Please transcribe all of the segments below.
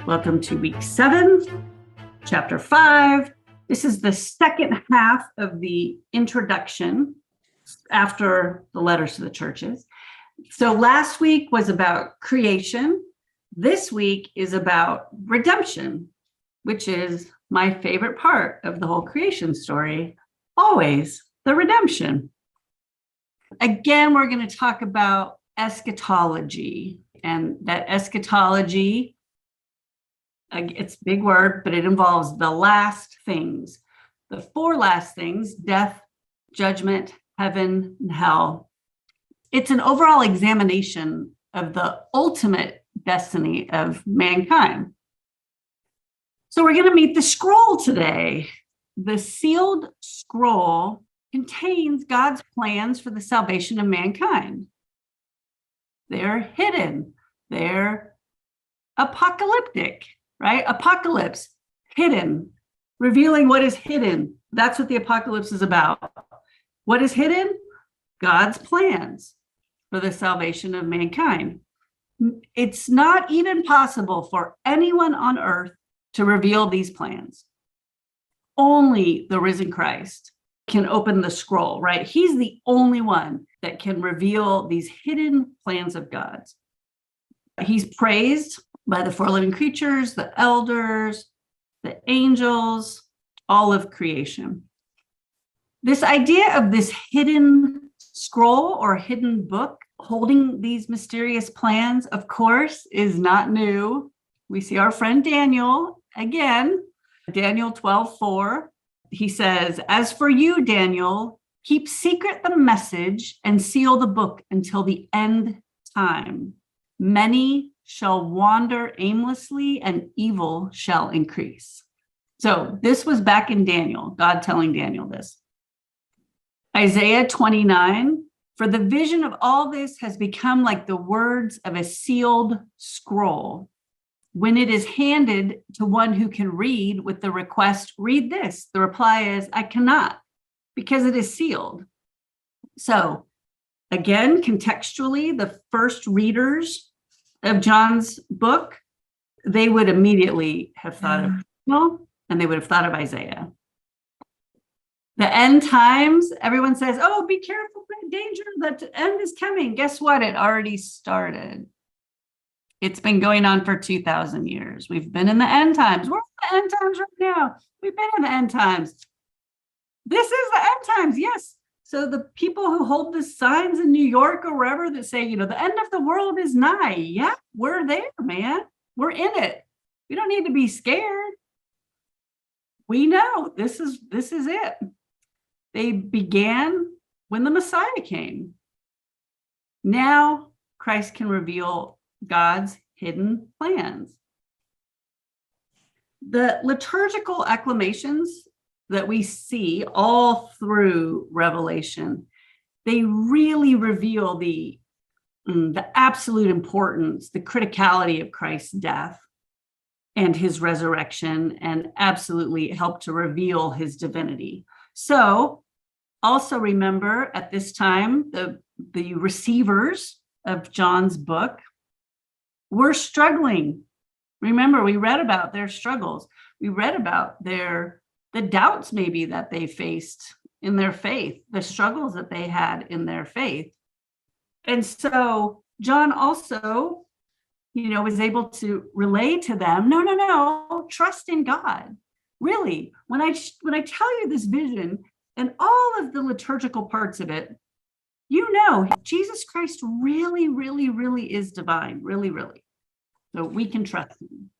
Welcome to week 7, chapter 5. This is the second half of the introduction after the letters to the churches. So last week was about creation. This week is about redemption, which is my favorite part of the whole creation story, always the redemption. Again, we're going to talk about eschatology, and that eschatology, it's a big word, but it involves the last things, the 4 last things: death, judgment, heaven, and hell. It's an overall examination of the ultimate destiny of mankind. So we're going to meet the scroll today. The sealed scroll contains God's plans for the salvation of mankind. They're hidden. They're apocalyptic, right? Apocalypse, hidden, revealing what is hidden. That's what the apocalypse is about. What is hidden? God's plans for the salvation of mankind. It's not even possible for anyone on earth to reveal these plans. Only the risen Christ can open the scroll, right? He's the only one that can reveal these hidden plans of God's. He's praised by the 4 living creatures, the elders, the angels, all of creation. This idea of this hidden scroll or hidden book holding these mysterious plans, of course, is not new. We see our friend Daniel again, Daniel 12:4. He says, "As for you, Daniel, keep secret the message and seal the book until the end time. Many shall wander aimlessly and evil shall increase." So this was back in Daniel, God telling Daniel this. Isaiah 29, "For the vision of all this has become like the words of a sealed scroll. When it is handed to one who can read with the request, 'Read this,' the reply is, 'I cannot,' because it is sealed." So again, contextually, the first readers of John's book, they would immediately have thought of Daniel, and they would have thought of Isaiah. The end times, everyone says, "Oh, be careful, danger, the end is coming." Guess what? It already started. It's been going on for 2,000 years. We've been in the end times. We're in the end times right now. We've been in the end times. This is the end times, yes. So the people who hold the signs in New York or wherever that say, the end of the world is nigh. Yeah, we're there, man. We're in it. We don't need to be scared. We know this is it. They began when the Messiah came. Now Christ can reveal God's hidden plans. The liturgical acclamations that we see all through Revelation, they really reveal the absolute importance, the criticality of Christ's death and his resurrection, and absolutely help to reveal his divinity. So also remember at this time, the receivers of John's book were struggling. Remember, we read about their struggles. We read about the doubts maybe that they faced in their faith, the struggles that they had in their faith. And so John also, was able to relay to them, no, trust in God. Really, when I tell you this vision and all of the liturgical parts of it, Jesus Christ really, really, really is divine, really, really. So we can trust him.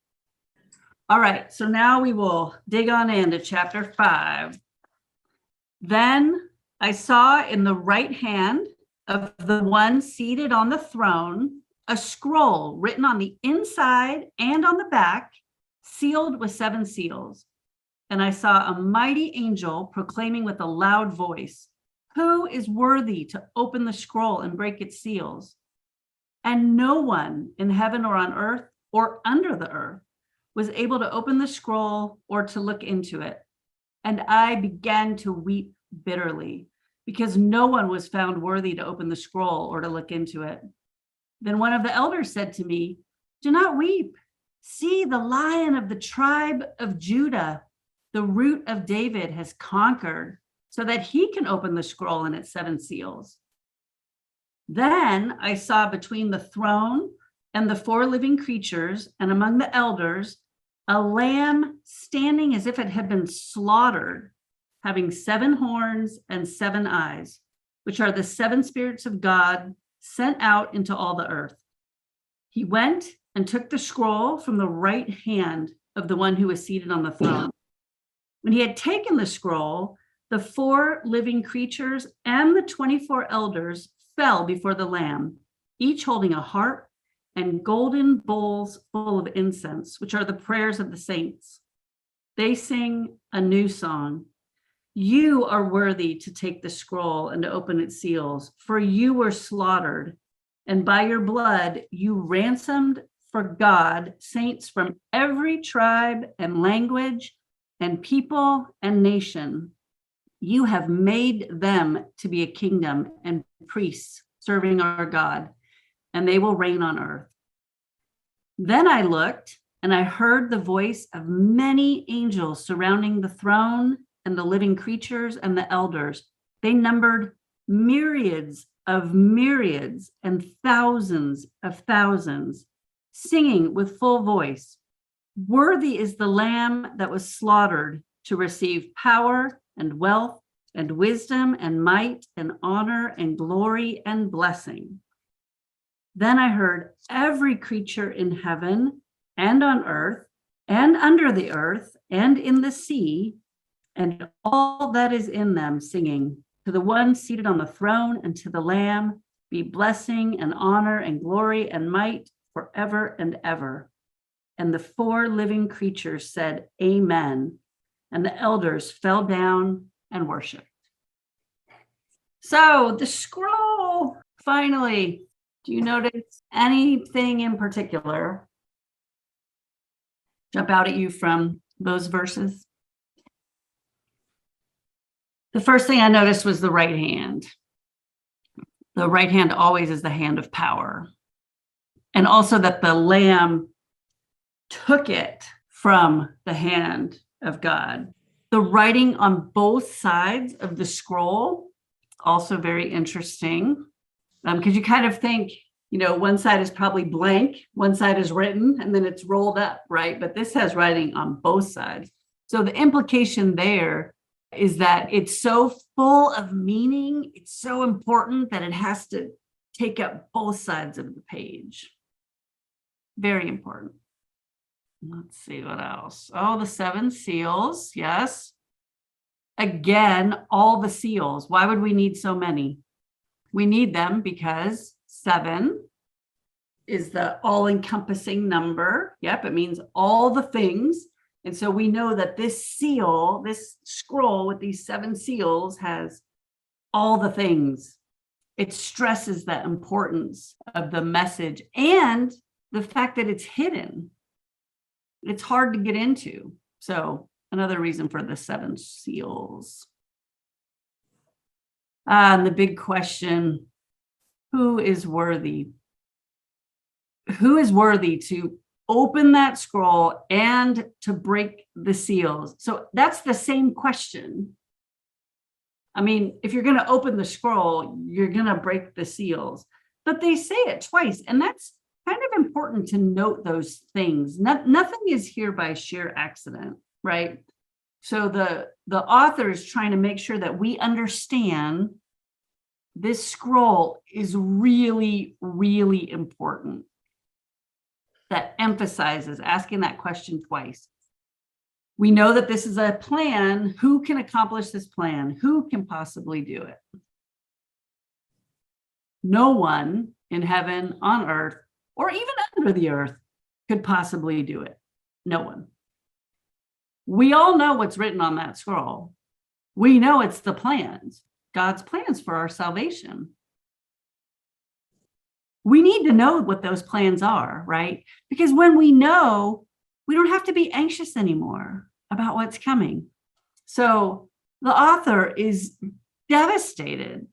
All right, so now we will dig on into chapter 5. "Then I saw in the right hand of the one seated on the throne a scroll written on the inside and on the back, sealed with 7 seals. And I saw a mighty angel proclaiming with a loud voice, 'Who is worthy to open the scroll and break its seals?' And no one in heaven or on earth or under the earth was able to open the scroll or to look into it. And I began to weep bitterly, because no one was found worthy to open the scroll or to look into it. Then one of the elders said to me, 'Do not weep. See, the Lion of the tribe of Judah, the root of David, has conquered so that he can open the scroll and its 7 seals. Then I saw between the throne and the 4 living creatures and among the elders a lamb standing as if it had been slaughtered, having 7 horns and 7 eyes, which are the 7 spirits of God sent out into all the earth. He went and took the scroll from the right hand of the one who was seated on the throne. When he had taken the scroll, the 4 living creatures and the 24 elders fell before the Lamb, each holding a harp and golden bowls full of incense, which are the prayers of the saints. They sing a new song. You are worthy to take the scroll and to open its seals, for you were slaughtered, and by your blood you ransomed for God saints from every tribe and language and people and nation. You have made them to be a kingdom and priests serving our God, and they will reign on earth. Then I looked, and I heard the voice of many angels surrounding the throne and the living creatures and the elders. They numbered myriads of myriads and thousands of thousands, singing with full voice, "Worthy is the Lamb that was slaughtered to receive power and wealth and wisdom and might and honor and glory and blessing." Then I heard every creature in heaven and on earth and under the earth and in the sea and all that is in them singing, "To the one seated on the throne and to the Lamb be blessing and honor and glory and might forever and ever." And the 4 living creatures said, "Amen." And the elders fell down and worshiped. So the scroll, finally, do you notice anything in particular jump out at you from those verses? The first thing I noticed was the right hand. The right hand always is the hand of power. And also that the Lamb took it from the hand of God. The writing on both sides of the scroll, also very interesting, because you kind of think, one side is probably blank, one side is written, and then it's rolled up, right? But this has writing on both sides. So the implication there is that it's so full of meaning, it's so important that it has to take up both sides of the page. Very important. Let's see what else. Oh, the 7 seals. Yes. Again, all the seals. Why would we need so many? We need them because 7 is the all-encompassing number. Yep, it means all the things. And so we know that this seal, this scroll with these 7 seals has all the things. It stresses the importance of the message and the fact that it's hidden. It's hard to get into. So another reason for the 7 seals. And the big question, who is worthy? Who is worthy to open that scroll and to break the seals? So that's the same question. I mean, if you're going to open the scroll, you're going to break the seals. But they say it twice, and that's kind of important to note those things. Nothing is here by sheer accident, right? So the author is trying to make sure that we understand this scroll is really, really important. That emphasizes asking that question twice. We know that this is a plan. Who can accomplish this plan? Who can possibly do it? No one in heaven, on earth, or even under the earth could possibly do it. No one. We all know what's written on that scroll. We know it's the plans, God's plans for our salvation. We need to know what those plans are, right? Because when we know, we don't have to be anxious anymore about what's coming. So the author is devastated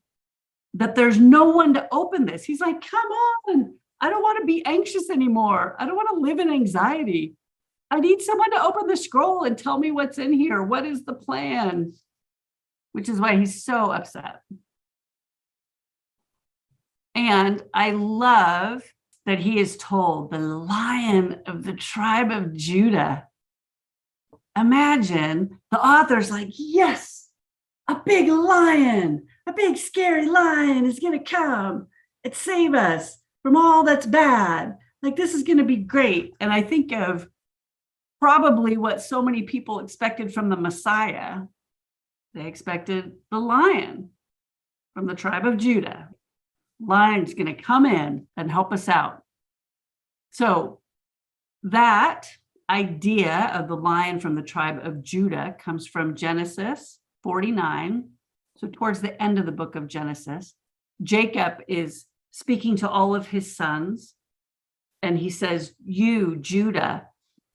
that there's no one to open this. He's like, come on, I don't want to be anxious anymore. I don't want to live in anxiety. I need someone to open the scroll and tell me what's in here. What is the plan? Which is why he's so upset. And I love that he is told the Lion of the tribe of Judah. Imagine the author's like, yes, a big lion, a big scary lion is going to come and save us from all that's bad. Like, this is going to be great. And I think of probably what so many people expected from the Messiah. They expected the lion from the tribe of Judah. Lion's going to come in and help us out. So that idea of the lion from the tribe of Judah comes from Genesis 49. So towards the end of the book of Genesis, Jacob is speaking to all of his sons. And he says, you, Judah,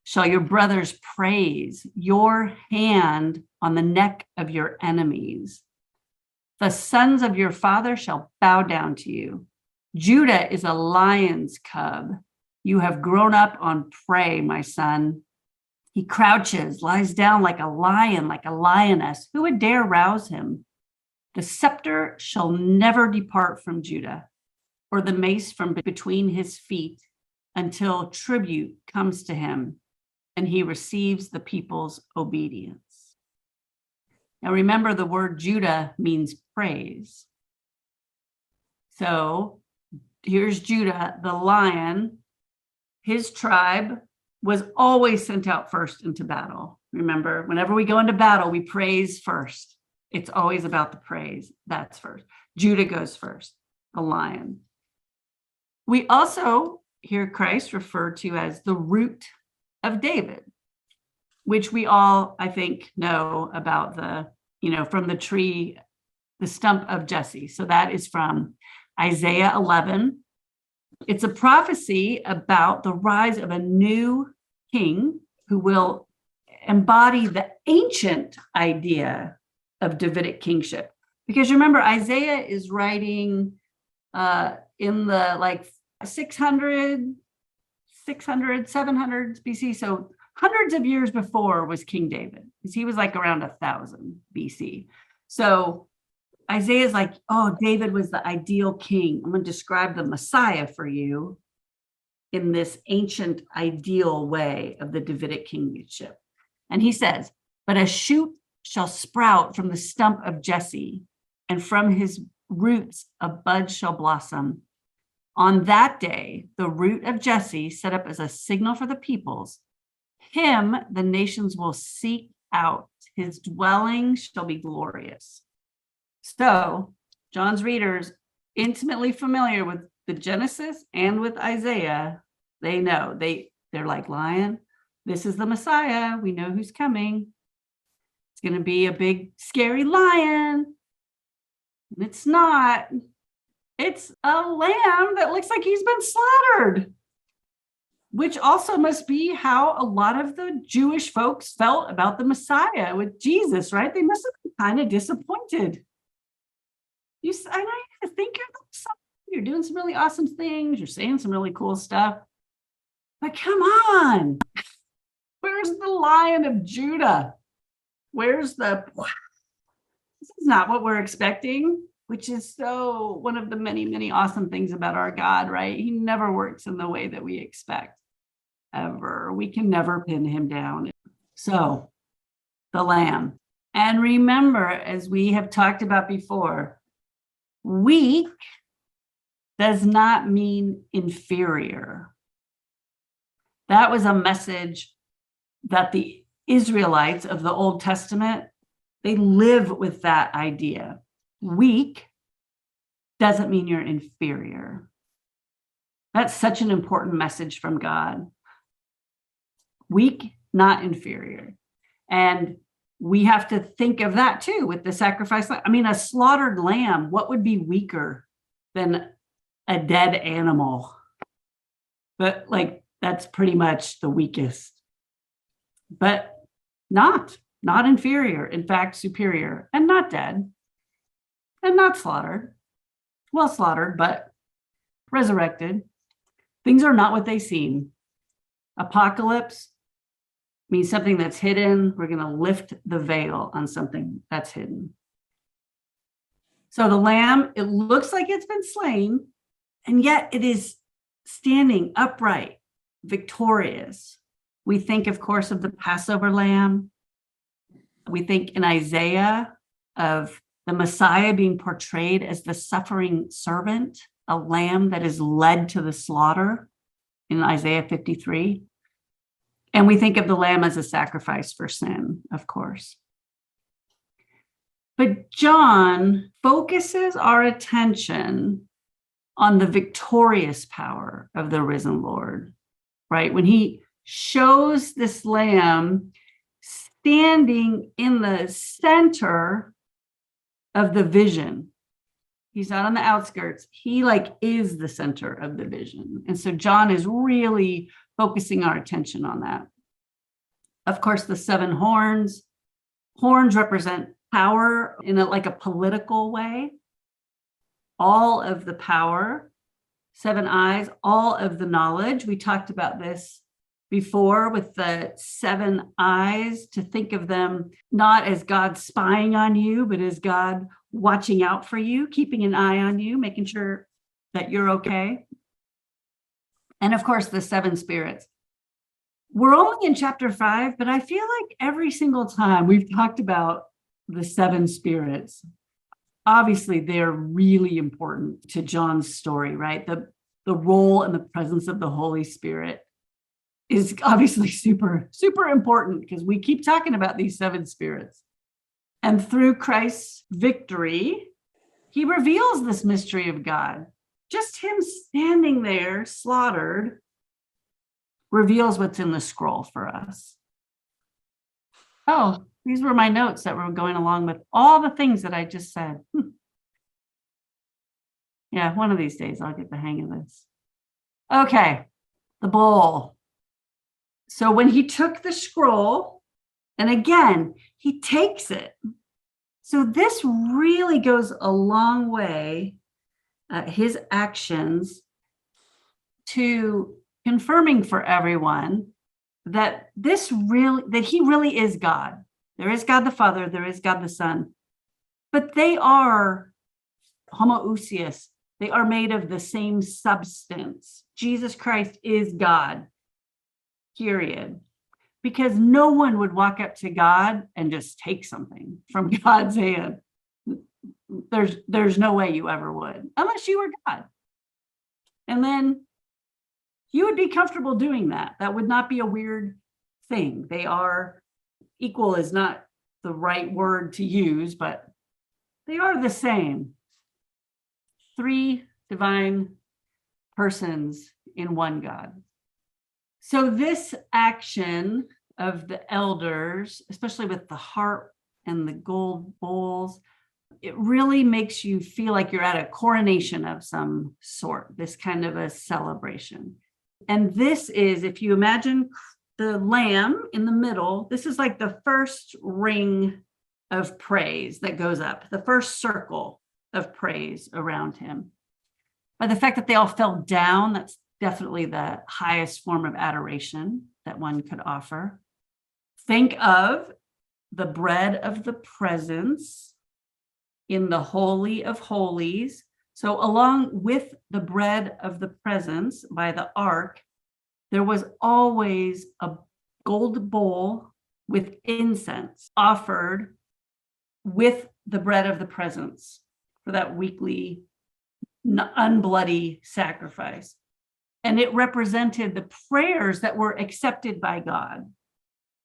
shall your brothers praise, your hand on the neck of your enemies. The sons of your father shall bow down to you. Judah is a lion's cub. You have grown up on prey, my son. He crouches, lies down like a lion, like a lioness. Who would dare rouse him? The scepter shall never depart from Judah, or the mace from between his feet, until tribute comes to him and he receives the people's obedience. Now remember, the word Judah means praise. So here's Judah, the lion. His tribe was always sent out first into battle. Remember, whenever we go into battle, we praise first. It's always about the praise. That's first. Judah goes first, the lion. We also hear Christ referred to as the root of David, which we all, I think, know about from the tree, the stump of Jesse. So that is from Isaiah 11. It's a prophecy about the rise of a new king who will embody the ancient idea of Davidic kingship. Because remember, Isaiah is writing in the 600, 700 BC. So hundreds of years before was King David, because he was like around 1000 BC. So Isaiah's like, oh, David was the ideal king. I'm going to describe the Messiah for you in this ancient ideal way of the Davidic kingship. And he says, but a shoot shall sprout from the stump of Jesse, and from his roots a bud shall blossom. On that day, the root of Jesse, set up as a signal for the peoples, him the nations will seek out. His dwelling shall be glorious. So John's readers, intimately familiar with the Genesis and with Isaiah, they know, they're like, lion, this is the Messiah. We know who's coming. It's going to be a big, scary lion. And it's not. It's a lamb that looks like he's been slaughtered, which also must be how a lot of the Jewish folks felt about the Messiah with Jesus, right? They must have been kind of disappointed. I know you think you're doing some really awesome things. You're saying some really cool stuff. But come on. Where's the Lion of Judah? This is not what we're expecting, which is so one of the many, many awesome things about our God, right? He never works in the way that we expect, ever. We can never pin him down. So, the Lamb. And remember, as we have talked about before, weak does not mean inferior. That was a message that the Israelites of the Old Testament, they live with that idea. Weak doesn't mean you're inferior. That's such an important message from God. Weak, not inferior. And we have to think of that too with the sacrifice. I mean, a slaughtered lamb, what would be weaker than a dead animal? But that's pretty much the weakest. But not inferior, in fact, superior, and not dead, and not slaughtered. Well, slaughtered, but resurrected. Things are not what they seem. Apocalypse means something that's hidden. We're going to lift the veil on something that's hidden. So the lamb, it looks like it's been slain, and yet it is standing upright, victorious. We think, of course, of the Passover lamb. We think in Isaiah of the Messiah being portrayed as the suffering servant, a lamb that is led to the slaughter in Isaiah 53. And we think of the lamb as a sacrifice for sin, of course. But John focuses our attention on the victorious power of the risen Lord, right? When he shows this lamb standing in the center of the vision. He's not on the outskirts. He is the center of the vision. And so John is really focusing our attention on that. Of course, the 7 horns. Horns represent power in a political way. All of the power. 7 eyes, all of the knowledge. We talked about this before with the 7 eyes, to think of them not as God spying on you, but as God watching out for you, keeping an eye on you, making sure that you're okay. And of course, the 7 spirits. We're only in chapter 5, but I feel like every single time we've talked about the 7 spirits, obviously they're really important to John's story, right? The role and the presence of the Holy Spirit is obviously super, super important because we keep talking about these 7 spirits. And through Christ's victory, he reveals this mystery of God. Just him standing there slaughtered reveals what's in the scroll for us. Oh, these were my notes that were going along with all the things that I just said. Yeah, one of these days I'll get the hang of this. Okay, the bowl. So when he took the scroll, and again, he takes it. So this really goes a long way, his actions, to confirming for everyone that he really is God. There is God the Father, there is God the Son, but they are homoousios. They are made of the same substance. Jesus Christ is God, period. Because no one would walk up to God and just take something from God's hand. There's no way you ever would, unless you were God. And then you would be comfortable doing that. That would not be a weird thing. They are equal is not the right word to use, but they are the same. 3 divine persons in one God. So this action of the elders, especially with the harp and the gold bowls, it really makes you feel like you're at a coronation of some sort, this kind of a celebration. And this is, if you imagine the lamb in the middle, this is like the first ring of praise that goes up, the first circle of praise around him. By the fact that they all fell down, that's definitely the highest form of adoration that one could offer. Think of the bread of the presence in the Holy of Holies. So along with the bread of the presence by the ark, there was always a gold bowl with incense offered with the bread of the presence for that weekly unbloody sacrifice. And it represented the prayers that were accepted by God.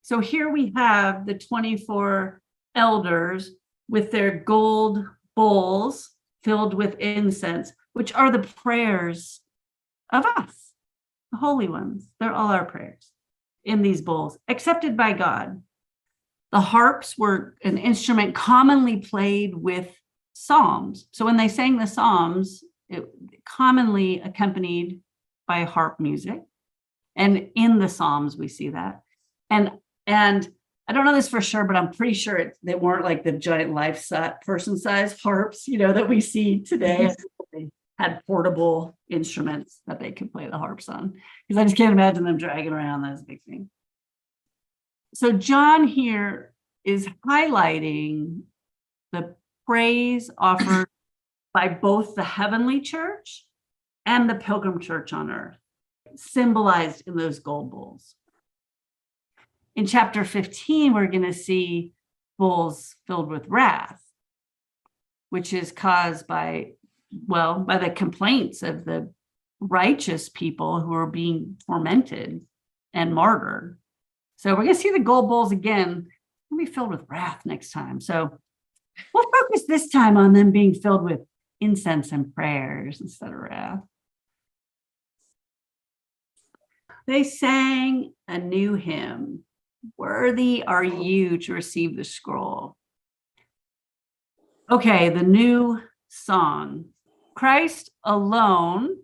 So here we have the 24 elders with their gold bowls filled with incense, which are the prayers of us, the holy ones. They're all our prayers in these bowls, accepted by God. The harps were an instrument commonly played with psalms. So when they sang the psalms, it commonly accompanied by harp music. And in the psalms, we see that. And I don't know this for sure, but I'm pretty sure they weren't like the giant person-sized harps, that we see today. had portable instruments that they could play the harps on, because I just can't imagine them dragging around those big things. So John here is highlighting the praise offered by both the heavenly church and the pilgrim church on earth, symbolized in those gold bowls. In chapter 15, we're going to see bowls filled with wrath, which is caused by the complaints of the righteous people who are being tormented and martyred. So we're going to see the gold bowls again. They'll be filled with wrath next time. So we'll focus this time on them being filled with incense and prayers instead of wrath. They sang a new hymn. Worthy are you to receive the scroll. Okay, the new song. Christ alone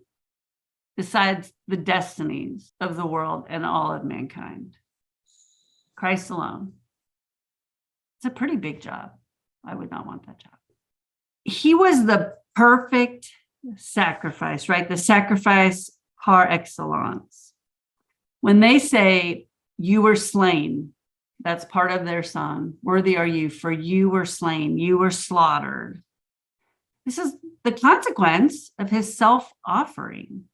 decides the destinies of the world and all of mankind. Christ alone. It's a pretty big job. I would not want that job. He was the perfect sacrifice, right? The sacrifice par excellence. When they say, you were slain, that's part of their song. Worthy are you, for you were slain, you were slaughtered. This is the consequence of his self-offering,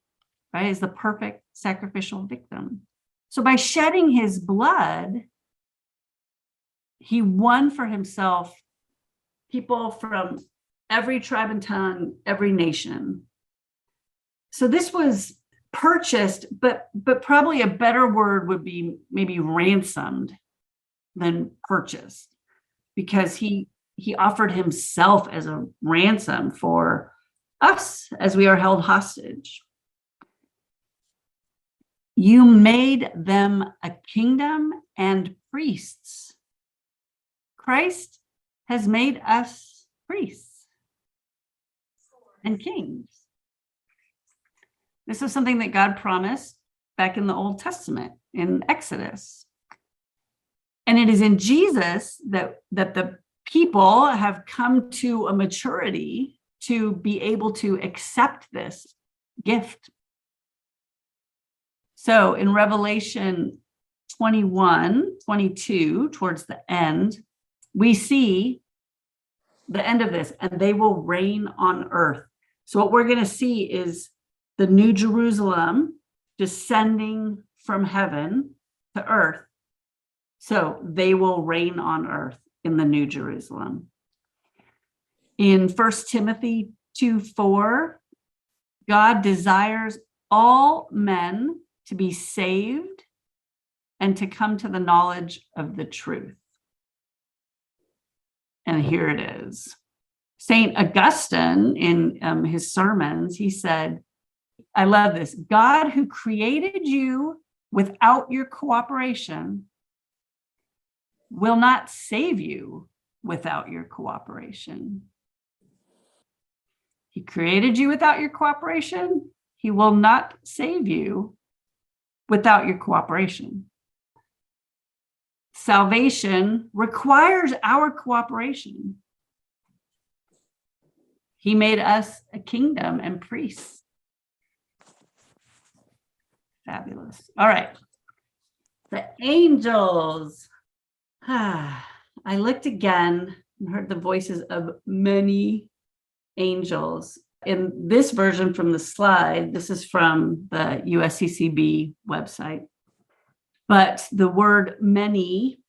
right? As the perfect sacrificial victim. So by shedding his blood, he won for himself people from every tribe and tongue, every nation. So this was purchased, but probably a better word would be maybe ransomed than purchased, because he offered himself as a ransom for us as we are held hostage. You made them a kingdom and priests. Christ has made us priests and kings. This is something that God promised back in the Old Testament in Exodus. And it is in Jesus that the people have come to a maturity to be able to accept this gift. So in Revelation 21:22, towards the end, we see the end of this, and they will reign on earth. So what we're going to see is the New Jerusalem descending from heaven to earth. So they will reign on earth in the New Jerusalem. In 1 Timothy 2:4, God desires all men to be saved and to come to the knowledge of the truth. And here it is. St. Augustine, in his sermons, he said, I love this, God who created you without your cooperation will not save you without your cooperation. He created you without your cooperation. He will not save you without your cooperation. Salvation requires our cooperation. He made us a kingdom and priests. Fabulous. All right. The angels. I looked again and heard the voices of many angels. In this version from the slide, this is from the USCCB website. But the word many,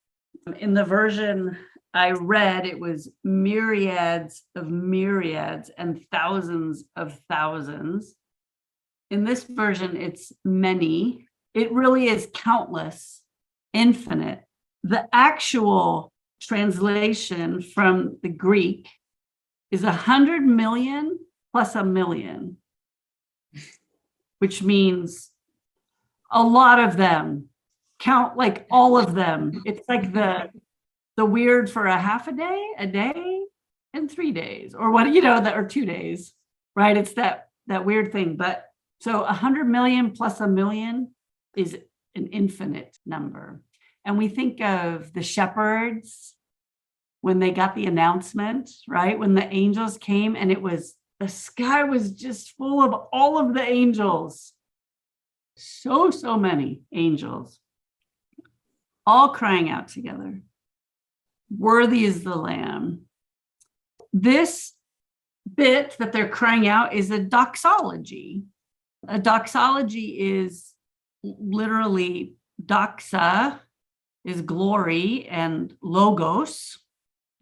in the version I read, it was myriads of myriads and thousands of thousands. In this version, it's many. It really is countless, infinite. The actual translation from the Greek is 100 million plus a million, which means a lot of them. Count like all of them. It's like the weird for a half a day, and 3 days, or what, or 2 days, right? It's that weird thing. But so 100 million plus a million is an infinite number. And we think of the shepherds when they got the announcement, right? When the angels came and it was the sky was just full of all of the angels. So many angels, all crying out together. Worthy is the Lamb. This bit that they're crying out is a doxology. A doxology is literally doxa is glory and logos.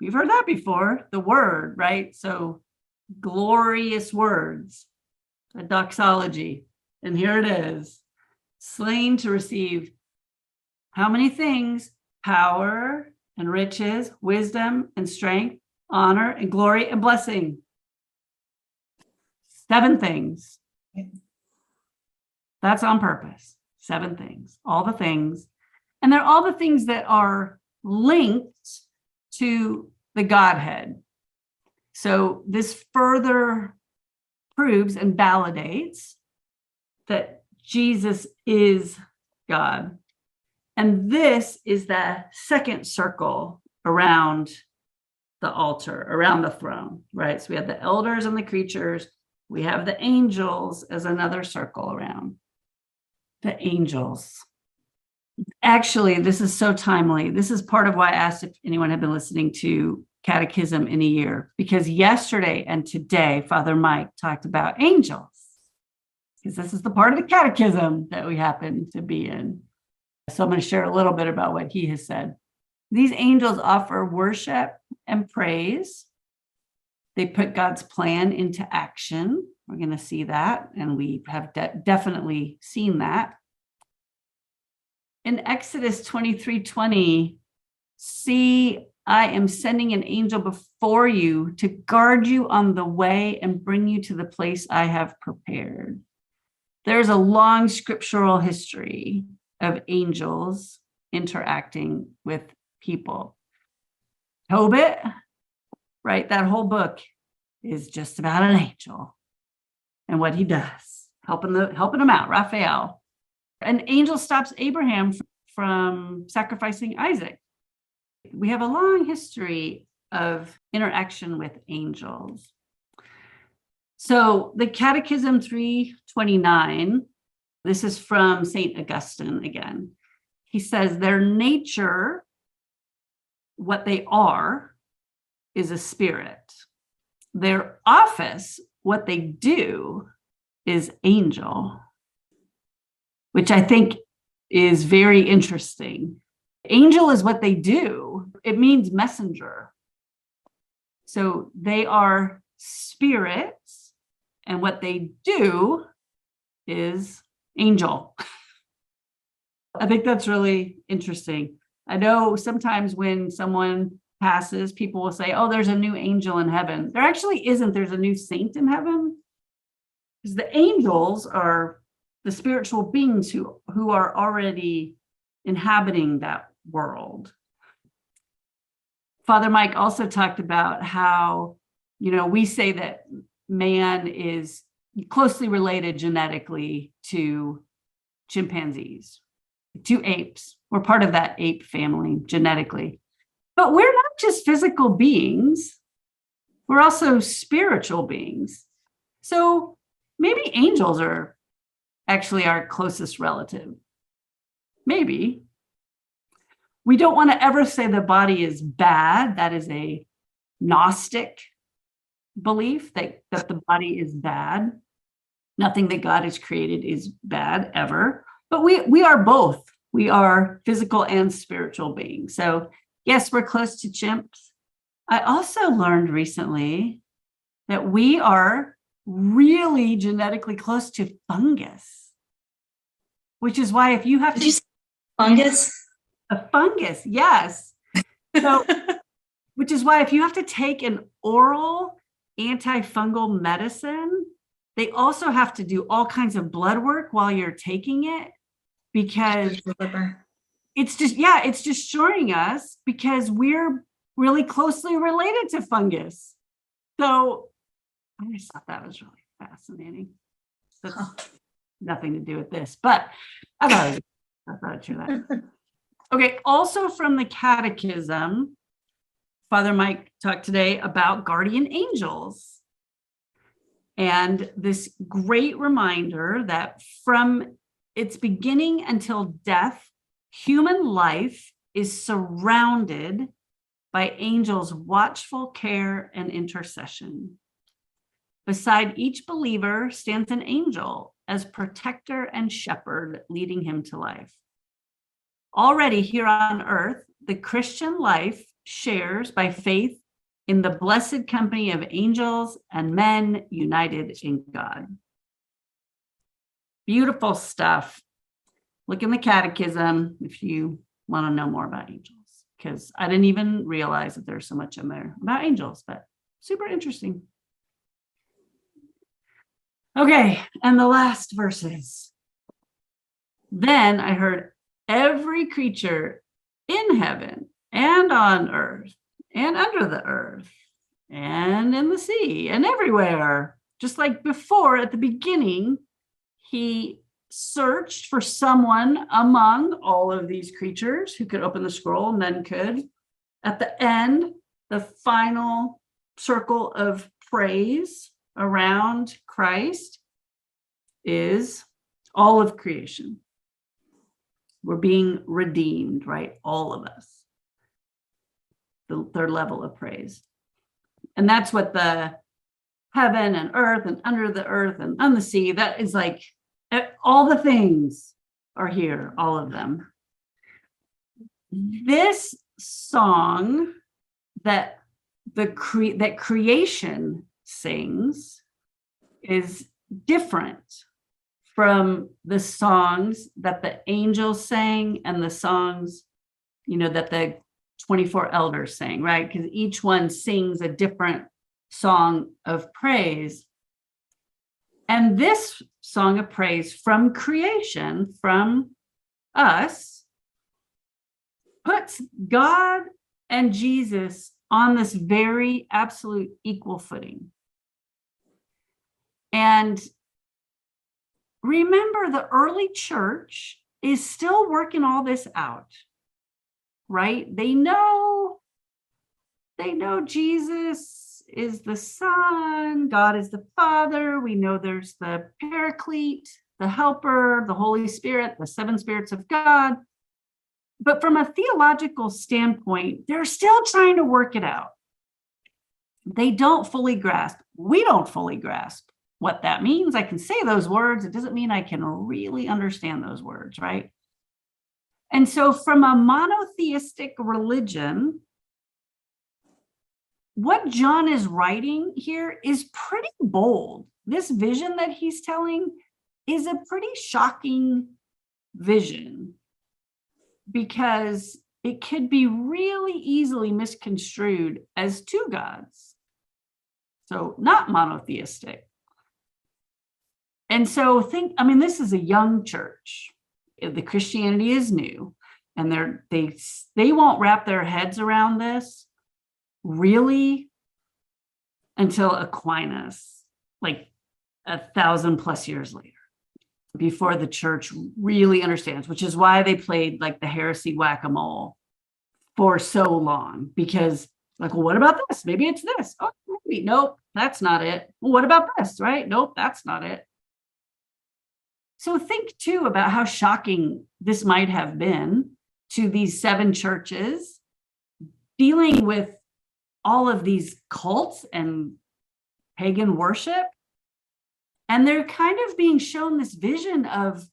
We've heard that before, the word, right? So glorious words, a doxology. And here it is, slain to receive how many things? Power and riches, wisdom and strength, honor and glory and blessing. 7 things. That's on purpose. 7 things, all the things. And they're all the things that are linked to the Godhead. So this further proves and validates that Jesus is God. And this is the second circle around the altar, around the throne, right? So we have the elders and the creatures. We have the angels as another circle around. The angels. Actually, this is so timely. This is part of why I asked if anyone had been listening to Catechism in a year, because yesterday and today, Father Mike talked about angels, because this is the part of the Catechism that we happen to be in. So I'm going to share a little bit about what he has said. These angels offer worship and praise. They put God's plan into action. We're going to see that, and we have definitely seen that. In Exodus 23:20, see, I am sending an angel before you to guard you on the way and bring you to the place I have prepared. There's a long scriptural history of angels interacting with people. Tobit, right? That whole book is just about an angel and what he does, helping them out. Raphael. An angel stops Abraham from sacrificing Isaac. We have a long history of interaction with angels. So the Catechism 329, this is from St. Augustine again. He says their nature, what they are, is a spirit. Their office, what they do, is angel, which I think is very interesting. Angel is what they do. It means messenger. So they are spirits, and what they do is angel. I think that's really interesting. I know sometimes when someone passes, people will say, oh, there's a new angel in heaven. There actually isn't. There's a new saint in heaven. Because the angels are the spiritual beings who are already inhabiting that world. Father Mike also talked about how, we say that man is closely related genetically to chimpanzees, to apes. We're part of that ape family genetically. But we're not just physical beings. We're also spiritual beings. So maybe angels are actually our closest relative. Maybe. We don't want to ever say the body is bad. That is a Gnostic belief that the body is bad. Nothing that God has created is bad ever. But we are both. We are physical and spiritual beings. So yes, we're close to chimps. I also learned recently that we are really genetically close to fungus, which is why if you have Did you say fungus? A fungus, yes. So, which is why if you have to take an oral antifungal medicine, they also have to do all kinds of blood work while you're taking it, because it's just showing us because we're really closely related to fungus. So I just thought that was really fascinating. That's nothing to do with this, but I thought I'd share that. Okay, also from the Catechism, Father Mike talked today about guardian angels. And this great reminder that from its beginning until death, human life is surrounded by angels' watchful care and intercession. Beside each believer stands an angel as protector and shepherd, leading him to life. Already here on earth, the Christian life shares by faith in the blessed company of angels and men united in God. Beautiful stuff. Look in the Catechism if you want to know more about angels, because I didn't even realize that there's so much in there about angels, but super interesting. Okay, and the last verses. Then I heard every creature in heaven and on earth and under the earth and in the sea and everywhere, just like before at the beginning, he searched for someone among all of these creatures who could open the scroll, and then could. At the end, the final circle of praise around Christ is all of creation. We're being redeemed, right? All of us. The third level of praise. And that's what the heaven and earth and under the earth and on the sea, that is like all the things are here, all of them. This song that that creation sings is different from the songs that the angels sang and the songs, that the 24 elders sang, right? Because each one sings a different song of praise. And this song of praise from creation, from us, puts God and Jesus on this very absolute equal footing. And remember, the early church is still working all this out, right? They know Jesus is the Son, God is the Father. We know there's the Paraclete, the Helper, the Holy Spirit, the seven spirits of God. But from a theological standpoint, they're still trying to work it out. They don't fully grasp. We don't fully grasp what that means. I can say those words. It doesn't mean I can really understand those words, right? And so from a monotheistic religion, what John is writing here is pretty bold. This vision that he's telling is a pretty shocking vision, because it could be really easily misconstrued as two gods. So not monotheistic. And so this is a young church. The Christianity is new, and they won't wrap their heads around this really until Aquinas, like 1,000+ years later, before the church really understands, which is why they played like the heresy whack-a-mole for so long, because like, well, what about this? Maybe it's this. Oh, maybe. Nope, that's not it. Well, what about this? Right? Nope, that's not it. So think too about how shocking this might have been to these 7 churches dealing with all of these cults and pagan worship. And they're kind of being shown this vision of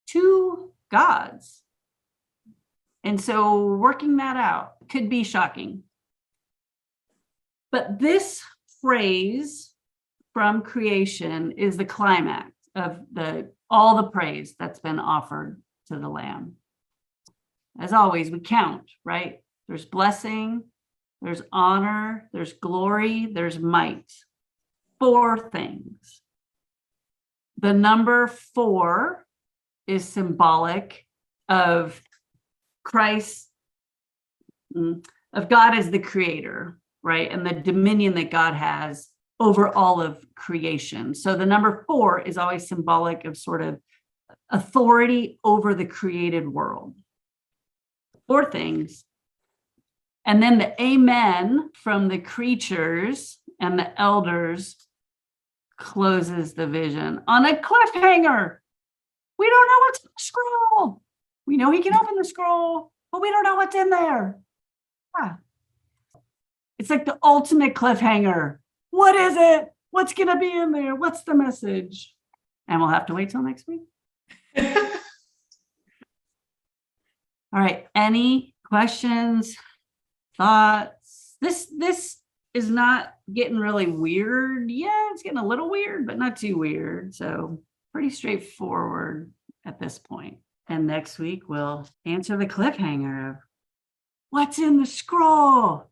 2 gods. And so working that out could be shocking. But this phrase from creation is the climax of all the praise that's been offered to the Lamb. As always, we count, right? There's blessing, there's honor, there's glory, there's might. 4 things. The number 4 is symbolic of Christ, of God as the creator, right? And the dominion that God has over all of creation. So the number 4 is always symbolic of sort of authority over the created world. 4 things. And then the amen from the creatures and the elders closes the vision on a cliffhanger. We don't know what's in the scroll. We know he can open the scroll, but we don't know what's in there. Yeah. It's like the ultimate cliffhanger. What is it? What's going to be in there? What's the message? And we'll have to wait till next week. All right. Any questions, thoughts? This is not getting really weird. Yeah, it's getting a little weird, but not too weird. So pretty straightforward at this point. And next week we'll answer the cliffhanger of what's in the scroll.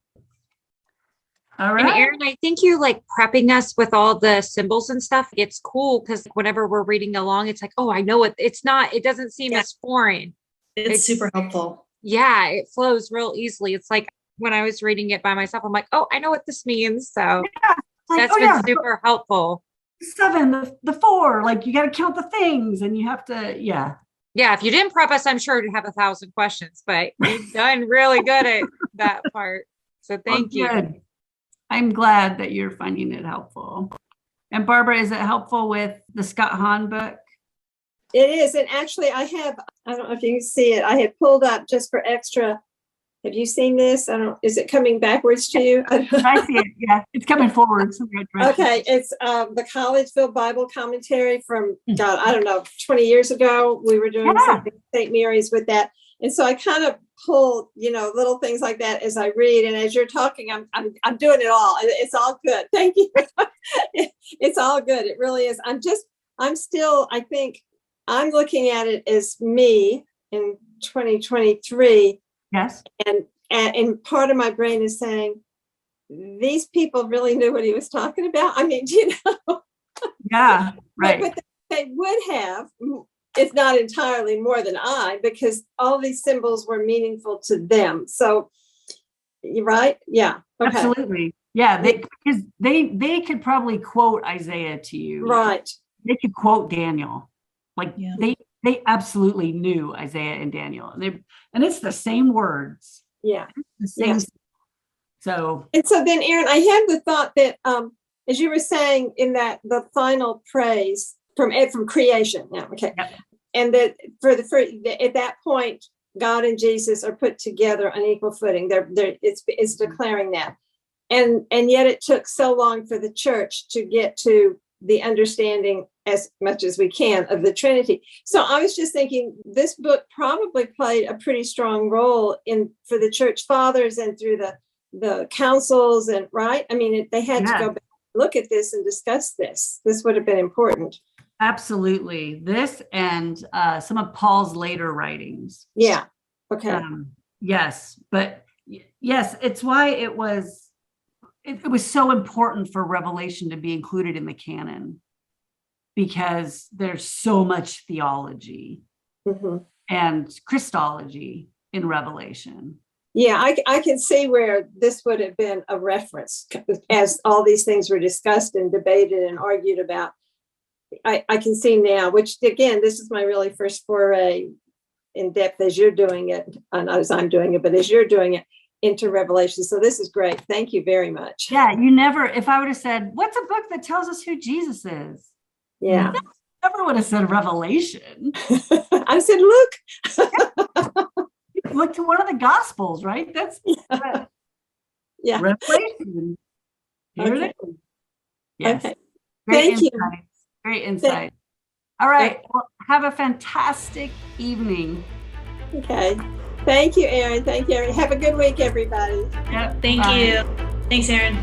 All right. And Aaron, I think you like prepping us with all the symbols and stuff. It's cool because whenever we're reading along, it's like, oh, I know it. It doesn't seem as foreign. It's super helpful. Yeah, it flows real easily. It's like when I was reading it by myself, I'm like, oh, I know what this means. So Like, that's been super helpful. 7, the 4, like you got to count the things and you have to, Yeah, if you didn't prep us, I'm sure to have 1,000 questions, but you've done really good at that part. So thank you. Good. I'm glad that you're finding it helpful. And Barbara, is it helpful with the Scott Hahn book? It is. And actually I don't know if you can see it. I had pulled up just for extra. Have you seen this? Is it coming backwards to you? I see it. Yeah, it's coming forward. Okay. It's the Collegeville Bible commentary from, God, I don't know, 20 years ago. We were doing something at St. Mary's with that. And so I kind of pull, little things like that as I read. And as you're talking, I'm doing it all. It's all good. Thank you. It's all good. It really is. I think I'm looking at it as me in 2023. Yes. And part of my brain is saying, these people really knew what he was talking about. I mean, Yeah, right. But they would have, if not entirely more than I, because all these symbols were meaningful to them. So, right? Yeah. Okay. Absolutely. Yeah. Because they could probably quote Isaiah to you. Right. They could quote Daniel. Like Yeah. they absolutely knew Isaiah and Daniel. And it's the same words. Yeah. The same. Yes. So. And so then, Aaron, I had the thought that, as you were saying in that, the final praise from creation. Yeah. Okay. Yep. And that at that point, God and Jesus are put together on equal footing. It's declaring that. And yet it took so long for the church to get to the understanding as much as we can of the Trinity. So I was just thinking this book probably played a pretty strong role for the church fathers and through the councils and right. I mean, they had to go back and look at this and discuss this. This would have been important. Absolutely. This and some of Paul's later writings. Yeah. Okay. Yes. But yes, it's why it was so important for Revelation to be included in the canon, because there's so much theology and Christology in Revelation. Yeah, I can see where this would have been a reference as all these things were discussed and debated and argued about. I can see now, which again, this is my really first foray in depth as you're doing it, not as I'm doing it, but as you're doing it into Revelation. So this is great. Thank you very much. Yeah, if I would have said, what's a book that tells us who Jesus is? Yeah. I never would have said Revelation. I said, Look to one of the Gospels, right? That's yeah. Revelation. Here it is. Yes. Okay. Great Thank you. Great insight. All right. Well, have a fantastic evening. Okay. Thank you, Aaron. Have a good week, everybody. Yep. Thank Bye. you. Thanks, Aaron.